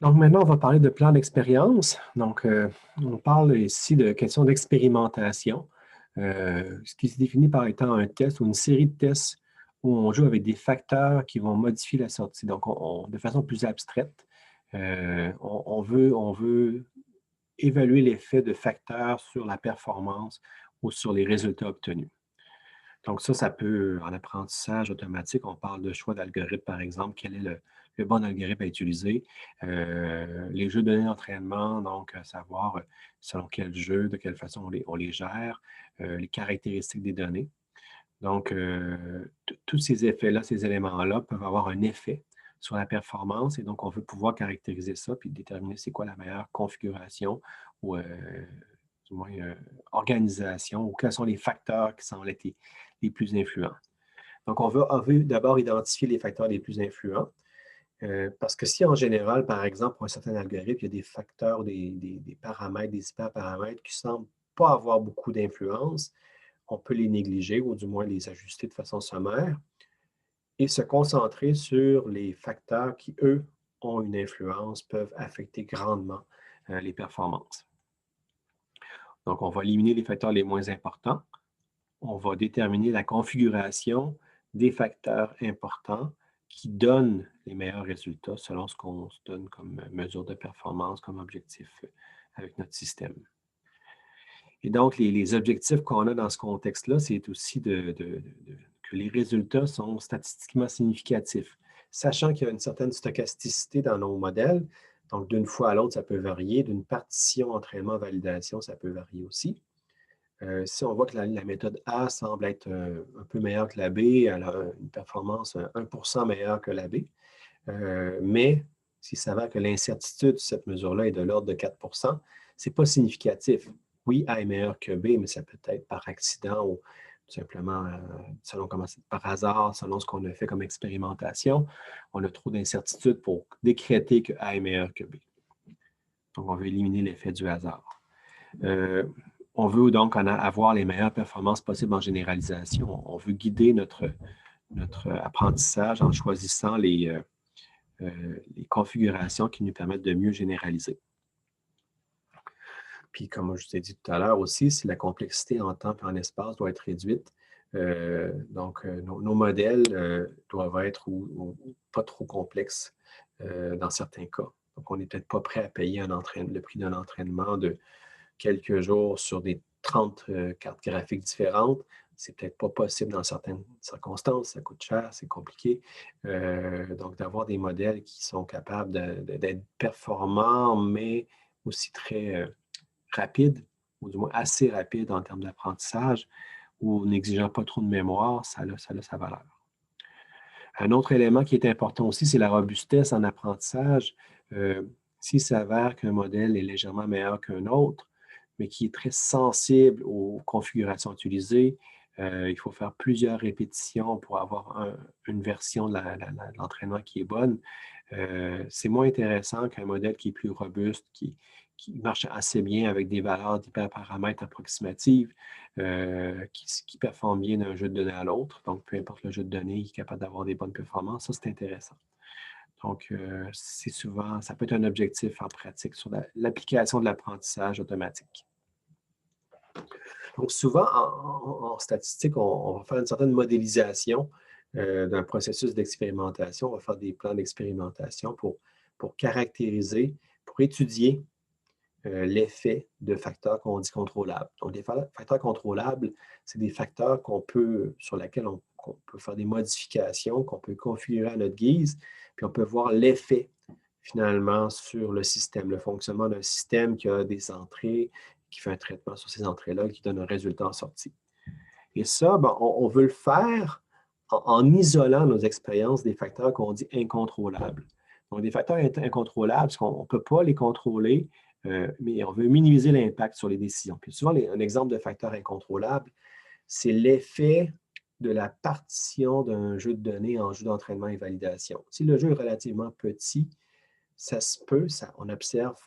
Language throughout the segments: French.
Donc maintenant, on va parler de plan d'expérience. Donc, on parle ici de questions d'expérimentation, ce qui se définit par étant un test ou une série de tests où on joue avec des facteurs qui vont modifier la sortie. Donc, de façon plus abstraite, on veut évaluer l'effet de facteurs sur la performance ou sur les résultats obtenus. Donc ça peut, en apprentissage automatique, on parle de choix d'algorithme, par exemple, quel est le bon algorithme à utiliser. Les jeux de données d'entraînement, donc savoir selon quel jeu, de quelle façon on les gère, les caractéristiques des données. Donc, tous ces effets-là, ces éléments-là peuvent avoir un effet sur la performance et donc on veut pouvoir caractériser ça puis déterminer c'est quoi la meilleure configuration ou du moins organisation ou quels sont les facteurs qui semblent être les plus influents. Donc, on veut d'abord identifier les facteurs les plus influents parce que si en général, par exemple, pour un certain algorithme, il y a des facteurs, des paramètres, des hyperparamètres qui ne semblent pas avoir beaucoup d'influence, on peut les négliger ou du moins les ajuster de façon sommaire et se concentrer sur les facteurs qui, eux, ont une influence, peuvent affecter grandement les performances. Donc, on va éliminer les facteurs les moins importants. On va déterminer la configuration des facteurs importants qui donnent les meilleurs résultats selon ce qu'on se donne comme mesure de performance, comme objectif avec notre système. Et donc, les objectifs qu'on a dans ce contexte-là, c'est aussi que les résultats sont statistiquement significatifs, sachant qu'il y a une certaine stochasticité dans nos modèles. Donc, d'une fois à l'autre, ça peut varier. D'une partition entraînement-validation, ça peut varier aussi. Si on voit que la méthode A semble être un peu meilleure que la B, elle a une performance 1 meilleure que la B, mais s'il s'avère que l'incertitude de cette mesure-là est de l'ordre de 4 ce n'est pas significatif. Oui, A est meilleur que B, mais ça peut être par accident ou tout simplement selon comment c'est par hasard, selon ce qu'on a fait comme expérimentation. On a trop d'incertitude pour décréter que A est meilleur que B. Donc, on veut éliminer l'effet du hasard. On veut donc avoir les meilleures performances possibles en généralisation. On veut guider notre apprentissage en choisissant les configurations qui nous permettent de mieux généraliser. Puis, comme je vous ai dit tout à l'heure aussi, si la complexité en temps et en espace doit être réduite, nos modèles doivent être ou pas trop complexes dans certains cas. Donc, on n'est peut-être pas prêt à payer le prix d'un entraînement de quelques jours sur des 30 cartes graphiques différentes. C'est peut-être pas possible dans certaines circonstances, ça coûte cher, c'est compliqué. Donc, d'avoir des modèles qui sont capables d'être performants, mais aussi très rapides, ou du moins assez rapides en termes d'apprentissage, ou n'exigeant pas trop de mémoire, ça a sa valeur. Un autre élément qui est important aussi, c'est la robustesse en apprentissage. S'il s'avère qu'un modèle est légèrement meilleur qu'un autre, mais qui est très sensible aux configurations utilisées, il faut faire plusieurs répétitions pour avoir une version de l'entraînement qui est bonne. C'est moins intéressant qu'un modèle qui est plus robuste, qui marche assez bien avec des valeurs d'hyperparamètres approximatives, qui performe bien d'un jeu de données à l'autre. Donc, peu importe le jeu de données, il est capable d'avoir des bonnes performances. Ça, c'est intéressant. Donc, c'est souvent, ça peut être un objectif en pratique sur l'application de l'apprentissage automatique. Donc, souvent, en statistique, on va faire une certaine modélisation d'un processus d'expérimentation. On va faire des plans d'expérimentation pour caractériser, pour étudier l'effet de facteurs qu'on dit contrôlables. Donc, les facteurs contrôlables, c'est des facteurs sur lesquels on peut faire des modifications, qu'on peut configurer à notre guise, puis on peut voir l'effet finalement sur le système, le fonctionnement d'un système qui a des entrées, qui fait un traitement sur ces entrées-là, qui donne un résultat en sortie. Et ça, ben, on veut le faire en isolant nos expériences des facteurs qu'on dit incontrôlables. Donc, des facteurs incontrôlables, parce qu'on ne peut pas les contrôler, mais on veut minimiser l'impact sur les décisions. Puis souvent, un exemple de facteur incontrôlable, c'est l'effet de la partition d'un jeu de données en jeu d'entraînement et validation. Si le jeu est relativement petit, ça se peut, on observe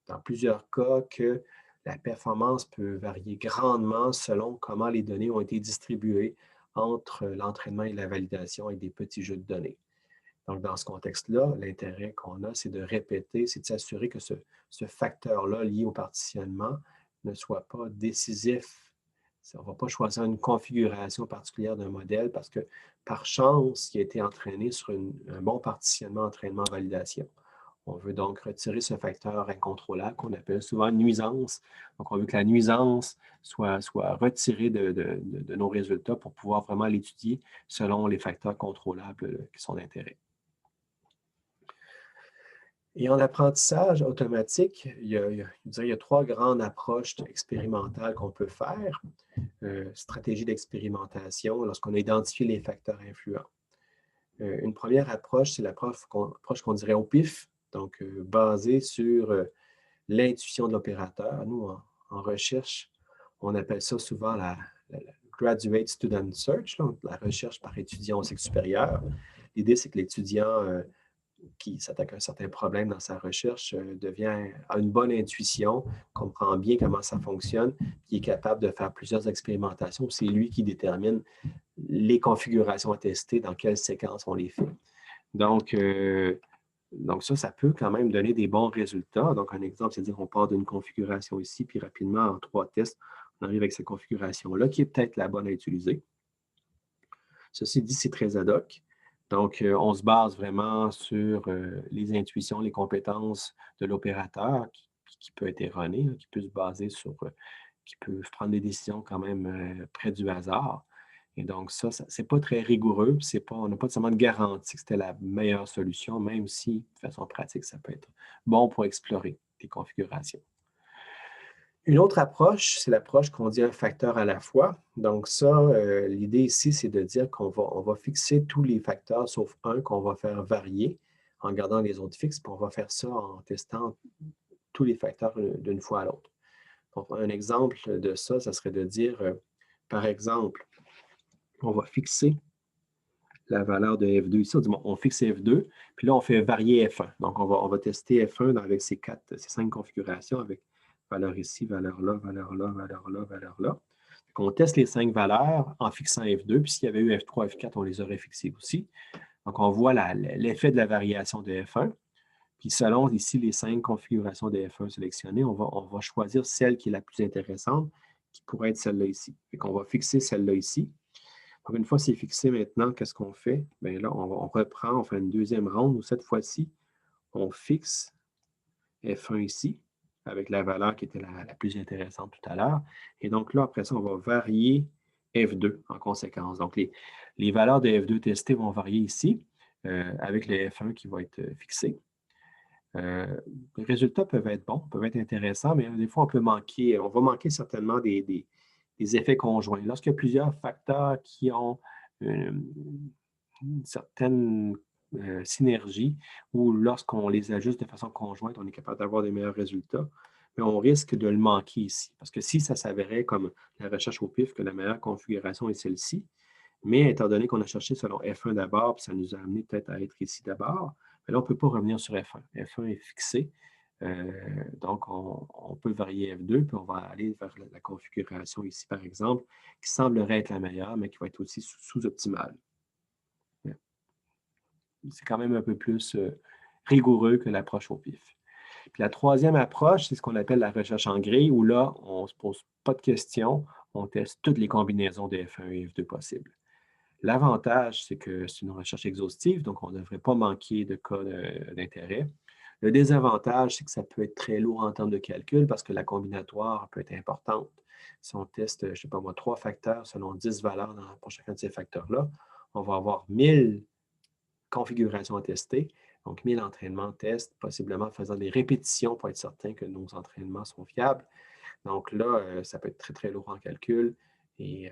dans plusieurs cas que la performance peut varier grandement selon comment les données ont été distribuées entre l'entraînement et la validation avec des petits jeux de données. Donc, dans ce contexte-là, l'intérêt qu'on a, c'est de répéter, c'est de s'assurer que ce facteur-là lié au partitionnement ne soit pas décisif. On ne va pas choisir une configuration particulière d'un modèle parce que, par chance, il a été entraîné sur un bon partitionnement, entraînement, validation. On veut donc retirer ce facteur incontrôlable qu'on appelle souvent nuisance. Donc, on veut que la nuisance soit retirée de nos résultats pour pouvoir vraiment l'étudier selon les facteurs contrôlables qui sont d'intérêt. Et en apprentissage automatique, il y a 3 grandes approches expérimentales qu'on peut faire. Stratégie d'expérimentation lorsqu'on a identifié les facteurs influents. Une première approche, c'est l'approche qu'on dirait au pif, donc basée sur l'intuition de l'opérateur. Nous, en recherche, on appelle ça souvent la Graduate Student Search, là, la recherche par étudiant au cycle supérieur. L'idée, c'est que l'étudiant qui s'attaque à un certain problème dans sa recherche a une bonne intuition, comprend bien comment ça fonctionne, qui est capable de faire plusieurs expérimentations. C'est lui qui détermine les configurations à tester, dans quelle séquence on les fait. Donc ça peut quand même donner des bons résultats. Donc, un exemple, c'est-à-dire qu'on part d'une configuration ici, puis rapidement, en 3 tests, on arrive avec cette configuration-là, qui est peut-être la bonne à utiliser. Ceci dit, c'est très ad hoc. Donc, on se base vraiment sur les intuitions, les compétences de l'opérateur qui peut être erroné, qui peut se baser sur, qui peut prendre des décisions quand même près du hasard. Et donc, ça c'est pas très rigoureux. On n'a pas seulement de garantie que c'était la meilleure solution, même si, de façon pratique, ça peut être bon pour explorer des configurations. Une autre approche, c'est l'approche qu'on dit un facteur à la fois. Donc ça, l'idée ici, c'est de dire qu'on va fixer tous les facteurs sauf un qu'on va faire varier en gardant les autres fixes, puis on va faire ça en testant tous les facteurs d'une fois à l'autre. Donc, un exemple de ça, ça serait de dire, par exemple, on va fixer la valeur de F2 ici. On fixe F2, puis là, on fait varier F1. Donc, on va tester F1 avec ces 5 configurations avec valeur ici, valeur là, valeur là, valeur là, valeur là. Donc, on teste les 5 valeurs en fixant F2, puis s'il y avait eu F3, F4, on les aurait fixées aussi. Donc, on voit l'effet de la variation de F1. Puis selon ici les 5 configurations de F1 sélectionnées, on va choisir celle qui est la plus intéressante, qui pourrait être celle-là ici. On va fixer celle-là ici. Donc, une fois c'est fixé maintenant, qu'est-ce qu'on fait? Bien là, on reprend, on fait une deuxième ronde où cette fois-ci, on fixe F1 ici, avec la valeur qui était la plus intéressante tout à l'heure. Et donc là, après ça, on va varier F2 en conséquence. Donc, les valeurs de F2 testées vont varier ici, avec le F1 qui va être fixé. Les résultats peuvent être bons, peuvent être intéressants, mais des fois, on va manquer certainement des effets conjoints. Lorsqu'il y a plusieurs facteurs qui ont une certaine synergie ou lorsqu'on les ajuste de façon conjointe, on est capable d'avoir des meilleurs résultats, mais on risque de le manquer ici. Parce que si ça s'avérait comme la recherche au pif que la meilleure configuration est celle-ci, mais étant donné qu'on a cherché selon F1 d'abord, puis ça nous a amené peut-être à être ici d'abord, mais là, on ne peut pas revenir sur F1. F1 est fixé. Donc, on peut varier F2, puis on va aller vers la configuration ici, par exemple, qui semblerait être la meilleure, mais qui va être aussi sous-optimale. C'est quand même un peu plus rigoureux que l'approche au pif. Puis la troisième approche, c'est ce qu'on appelle la recherche en grille, où là, on ne se pose pas de questions, on teste toutes les combinaisons de F1 et F2 possibles. L'avantage, c'est que c'est une recherche exhaustive, donc on ne devrait pas manquer de cas d'intérêt. Le désavantage, c'est que ça peut être très lourd en termes de calcul parce que la combinatoire peut être importante. Si on teste, je ne sais pas moi, 3 facteurs selon 10 valeurs pour chacun de ces facteurs-là, on va avoir 1000 configurations à tester, donc 1000 entraînements, tests, possiblement faisant des répétitions pour être certain que nos entraînements sont fiables. Donc là, ça peut être très, très lourd en calcul et il n'y a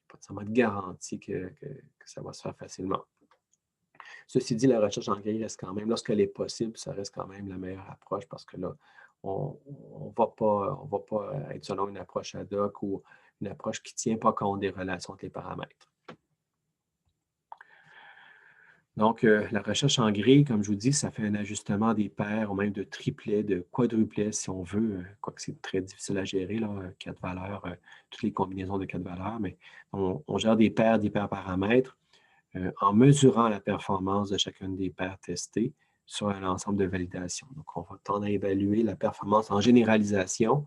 pas nécessairement de garantie que ça va se faire facilement. Ceci dit, la recherche en grille reste quand même, lorsqu'elle est possible, ça reste quand même la meilleure approche parce que là, on ne va pas être selon une approche ad hoc ou une approche qui ne tient pas compte des relations entre les paramètres. Donc, la recherche en grille, comme je vous dis, ça fait un ajustement des paires ou même de triplets, de quadruplets si on veut, quoique c'est très difficile à gérer, là, 4 valeurs, toutes les combinaisons de 4 valeurs, mais on gère des paires d'hyperparamètres. en mesurant la performance de chacune des paires testées sur un ensemble de validation. Donc, on va tendre à évaluer la performance en généralisation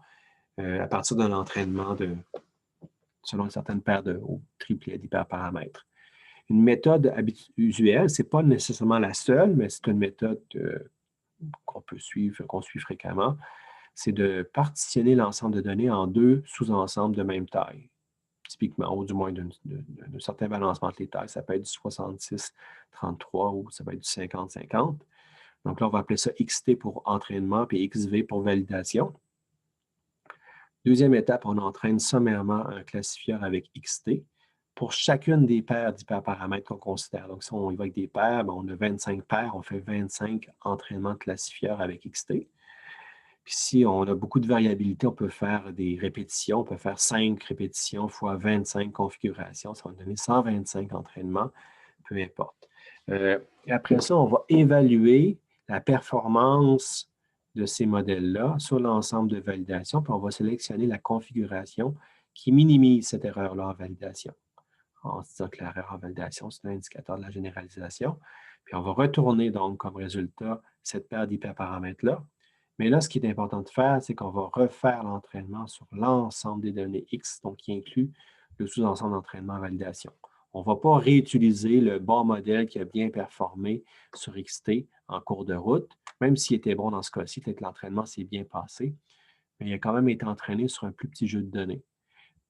à partir d'un entraînement selon une certaine paire de triplets d'hyperparamètres. Une méthode usuelle, ce n'est pas nécessairement la seule, mais c'est une méthode qu'on peut suivre, qu'on suit fréquemment, c'est de partitionner l'ensemble de données en deux sous-ensembles de même taille, typiquement, ou du moins d'un certain balancement entre les tailles. Ça peut être du 66-33 ou ça peut être du 50-50. Donc là, on va appeler ça XT pour entraînement, puis XV pour validation. Deuxième étape, on entraîne sommairement un classifieur avec XT pour chacune des paires d'hyperparamètres qu'on considère. Donc, si on y va avec des paires, on a 25 paires, on fait 25 entraînements de classifieurs avec XT. Puis si on a beaucoup de variabilité, on peut faire des répétitions, on peut faire 5 répétitions fois 25 configurations. Ça va donner 125 entraînements, peu importe. Et après ça, on va évaluer la performance de ces modèles-là sur l'ensemble de validation, puis on va sélectionner la configuration qui minimise cette erreur-là en validation. En se disant que l'erreur en validation, c'est un indicateur de la généralisation. Puis on va retourner donc comme résultat cette paire d'hyperparamètres-là. Mais là, ce qui est important de faire, c'est qu'on va refaire l'entraînement sur l'ensemble des données X, donc qui inclut le sous-ensemble d'entraînement validation. On ne va pas réutiliser le bon modèle qui a bien performé sur XT en cours de route, même s'il était bon dans ce cas-ci, peut-être que l'entraînement s'est bien passé, mais il a quand même été entraîné sur un plus petit jeu de données.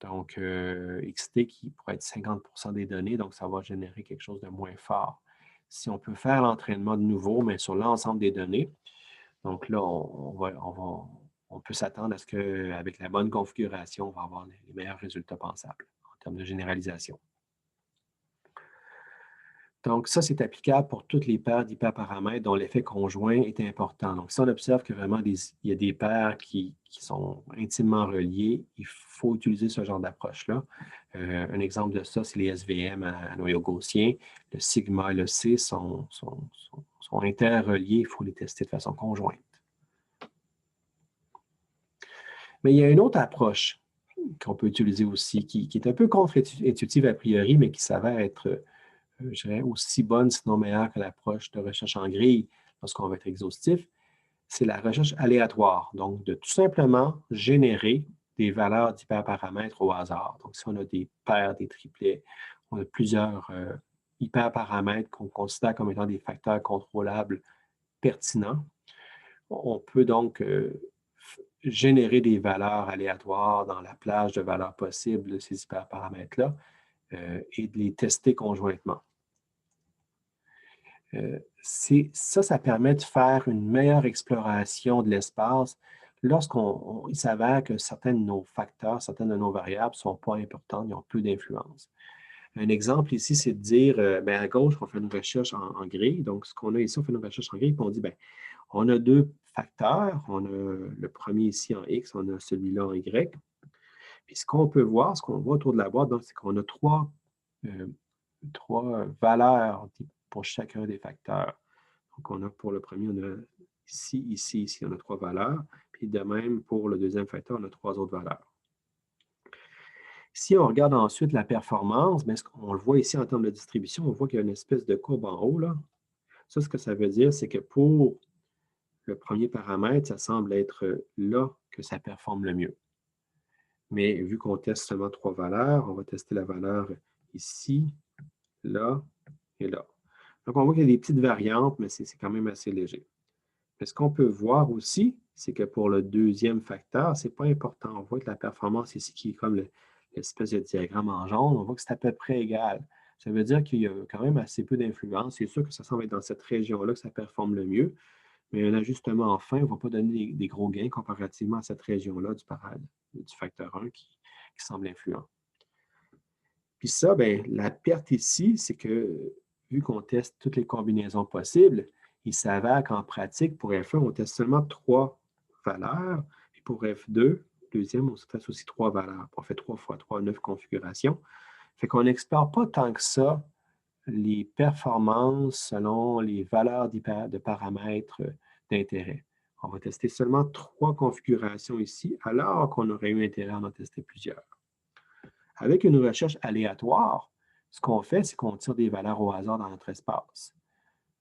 Donc, XT qui pourrait être 50 des données, donc ça va générer quelque chose de moins fort. Si on peut faire l'entraînement de nouveau, mais sur l'ensemble des données, donc là, on peut s'attendre à ce qu'avec la bonne configuration, on va avoir les meilleurs résultats pensables en termes de généralisation. Donc, ça, c'est applicable pour toutes les paires d'hyperparamètres dont l'effet conjoint est important. Donc, si on observe que vraiment il y a des paires qui sont intimement reliées, il faut utiliser ce genre d'approche-là. Un exemple de ça, c'est les SVM à noyau gaussien. Le sigma et le C sont interreliés, il faut les tester de façon conjointe. Mais il y a une autre approche qu'on peut utiliser aussi, qui est un peu contre-intuitive a priori, mais qui s'avère être je dirais, aussi bonne, sinon meilleure que l'approche de recherche en grille lorsqu'on veut être exhaustif, c'est la recherche aléatoire. Donc, de tout simplement générer des valeurs d'hyperparamètres au hasard. Donc, si on a des paires, des triplets, on a plusieurs hyperparamètres qu'on considère comme étant des facteurs contrôlables pertinents, on peut donc générer des valeurs aléatoires dans la plage de valeurs possibles de ces hyperparamètres-là et de les tester conjointement. Ça permet de faire une meilleure exploration de l'espace lorsqu'il s'avère que certains de nos facteurs, certaines de nos variables ne sont pas importantes, ils ont peu d'influence. Un exemple ici, c'est de dire, à gauche, on fait une recherche en grille. Donc, ce qu'on a ici, on fait une recherche en grille, puis on dit, on a deux facteurs. On a le premier ici en X, on a celui-là en Y. Puis ce qu'on peut voir, ce qu'on voit autour de la boîte, c'est qu'on a trois valeurs pour chacun des facteurs. Donc, on a pour le premier, on a ici, ici, ici, on a 3 valeurs. Puis de même, pour le deuxième facteur, on a 3 autres valeurs. Si on regarde ensuite la performance, on le voit ici en termes de distribution, on voit qu'il y a une espèce de courbe en haut. Là. Ça, ce que ça veut dire, c'est que pour le premier paramètre, ça semble être là que ça performe le mieux. Mais vu qu'on teste seulement 3 valeurs, on va tester la valeur ici, là et là. Donc, on voit qu'il y a des petites variantes, mais c'est quand même assez léger. Mais ce qu'on peut voir aussi, c'est que pour le deuxième facteur, ce n'est pas important. On voit que la performance ici, qui est comme l'espèce de diagramme en jaune, on voit que c'est à peu près égal. Ça veut dire qu'il y a quand même assez peu d'influence. C'est sûr que ça semble être dans cette région-là que ça performe le mieux, mais un ajustement en fin ne va pas donner des gros gains comparativement à cette région-là du facteur 1 qui semble influent. Puis ça, la perte ici, c'est que vu qu'on teste toutes les combinaisons possibles, il s'avère qu'en pratique, pour F1, on teste seulement 3 valeurs. Et pour F2, deuxième, on teste aussi 3 valeurs. On fait 3 fois 3, 9 configurations. Fait qu'on n'explore pas tant que ça les performances selon les valeurs de paramètres d'intérêt. On va tester seulement 3 configurations ici, alors qu'on aurait eu intérêt à en tester plusieurs. Avec une recherche aléatoire, Ce qu'on fait, c'est qu'on tire des valeurs au hasard dans notre espace.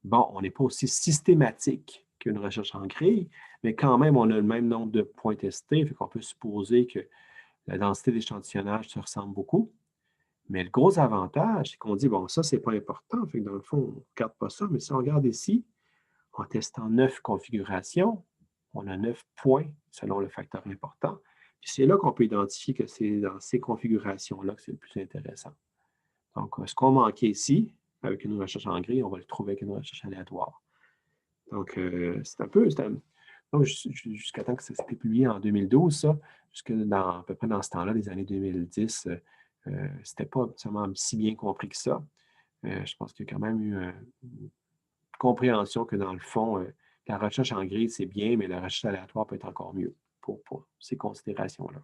Bon, on n'est pas aussi systématique qu'une recherche en grille, mais quand même, on a le même nombre de points testés, fait qu'on peut supposer que la densité d'échantillonnage se ressemble beaucoup. Mais le gros avantage, c'est qu'on dit, bon, ça, c'est pas important, fait que dans le fond, on ne regarde pas ça, mais si on regarde ici, en testant 9 configurations, on a 9 points selon le facteur important. Puis c'est là qu'on peut identifier que c'est dans ces configurations-là que c'est le plus intéressant. Donc, ce qu'on manquait ici, avec une recherche en grille, on va le trouver avec une recherche aléatoire. Donc, c'est un peu, donc, jusqu'à temps que ça s'était publié en 2012, ça, à peu près dans ce temps-là, les années 2010, c'était pas seulement si bien compris que ça. Je pense qu'il y a quand même eu une compréhension que dans le fond, la recherche en grille, c'est bien, mais la recherche aléatoire peut être encore mieux pour ces considérations-là.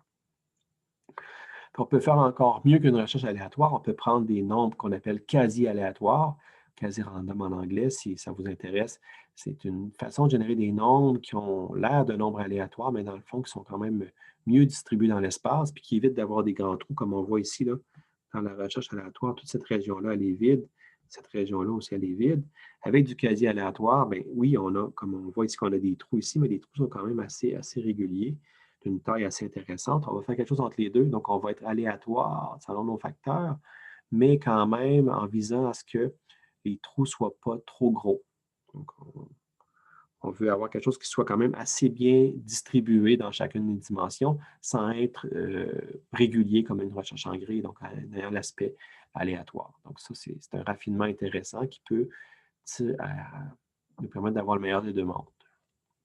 On peut faire encore mieux qu'une recherche aléatoire. On peut prendre des nombres qu'on appelle quasi-aléatoires, quasi-random en anglais, si ça vous intéresse. C'est une façon de générer des nombres qui ont l'air de nombres aléatoires, mais dans le fond, qui sont quand même mieux distribués dans l'espace, puis qui évitent d'avoir des grands trous, comme on voit ici, là, dans la recherche aléatoire. Toute cette région-là, elle est vide. Cette région-là aussi, elle est vide. Avec du quasi-aléatoire, bien oui, on a, comme on voit ici, qu'on a des trous ici, mais les trous sont quand même assez réguliers, d'une taille assez intéressante. On va faire quelque chose entre les deux. Donc, on va être aléatoire selon nos facteurs, mais quand même en visant à ce que les trous ne soient pas trop gros. Donc, on veut avoir quelque chose qui soit quand même assez bien distribué dans chacune des dimensions sans être régulier comme une recherche en grille, donc en ayant l'aspect aléatoire. Donc, ça, c'est un raffinement intéressant qui peut nous permettre d'avoir le meilleur des deux mondes.